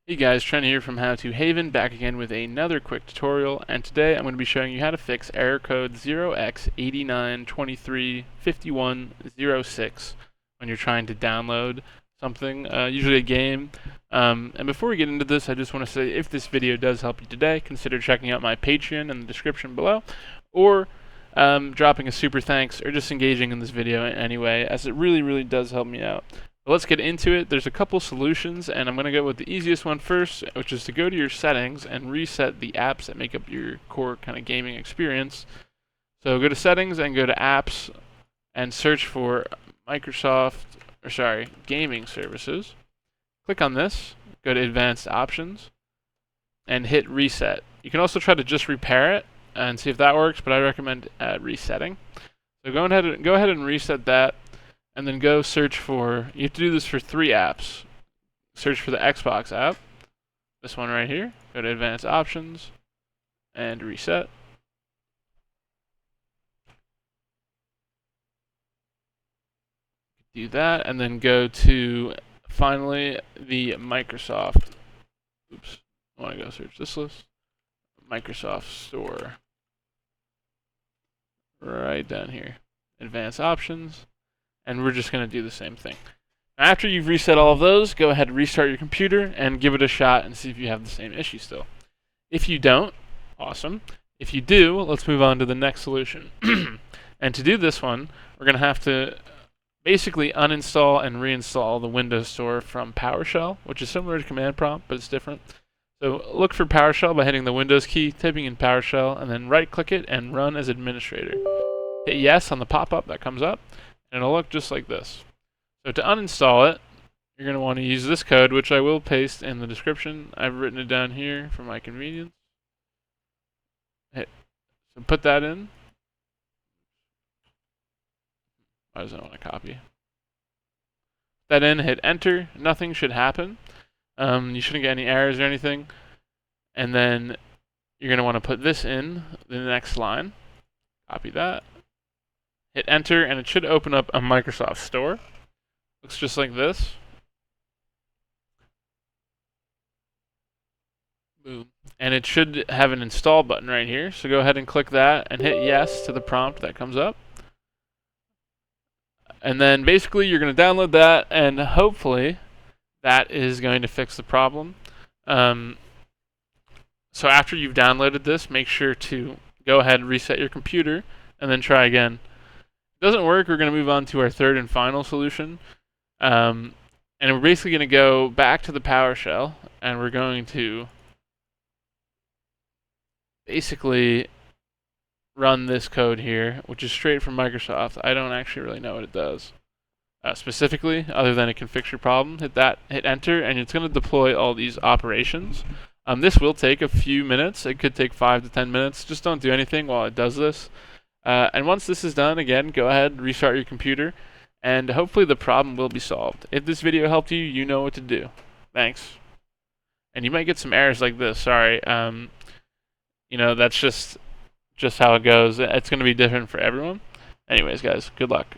Hey guys, Trent here from How to Haven, back again with another quick tutorial, and today I'm going to be showing you how to fix error code 0x89235106 when you're trying to download something, usually a game. And before we get into this, I just want to say if this video does help you today, consider checking out my Patreon in the description below, or dropping a super thanks, or just engaging in this video in any way, as it really does help me out. Let's get into it. There's a couple solutions, and I'm going to go with the easiest one first, which is to go to your settings and reset the apps that make up your core kind of gaming experience. So go to settings and go to apps and search for Gaming Services. Click on this, go to advanced options, and hit reset. You can also try to just repair it and see if that works, but I recommend resetting. So go ahead and reset that. And then go search for, you have to do this for 3 apps. Search for the Xbox app, this one right here. Go to Advanced Options, and reset. Do that, and then go to, finally, the Microsoft. Oops, I want to go search this list. Microsoft Store. Right down here. Advanced Options. And we're just going to do the same thing. After you've reset all of those, go ahead and restart your computer and give it a shot and see if you have the same issue still. If you don't, awesome. If you do, let's move on to the next solution. And to do this one, we're going to have to basically uninstall and reinstall the Windows Store from PowerShell, which is similar to command prompt, but it's different. So look for PowerShell by hitting the Windows key, typing in PowerShell, and then right-click it and run as administrator. Hit yes on the pop-up that comes up. And it'll look just like this. So to uninstall it, you're going to want to use this code, which I will paste in the description. I've written it down here for my convenience. So put that in. Why does it want to copy? Put that in, hit enter. Nothing should happen. You shouldn't get any errors or anything. And then you're going to want to put this in the next line. Copy that. Hit enter, and it should open up a Microsoft Store. Looks just like this. Boom. And it should have an install button right here. So go ahead and click that and hit yes to the prompt that comes up. And then basically you're going to download that, and hopefully that is going to fix the problem. So after you've downloaded this, make sure to go ahead and reset your computer and then try again. Doesn't work, we're going to move on to our third and final solution. And we're basically going to go back to the PowerShell, and we're going to basically run this code here, which is straight from Microsoft. I don't actually really know what it does specifically, other than it can fix your problem. Hit enter, and it's going to deploy all these operations. This will take a few minutes. It could take 5 to 10 minutes. Just don't do anything while it does this. And once this is done, again, go ahead, restart your computer, and hopefully the problem will be solved. If this video helped you, you know what to do. Thanks. And you might get some errors like this. Sorry. That's just how it goes. It's going to be different for everyone. Anyways, guys, good luck.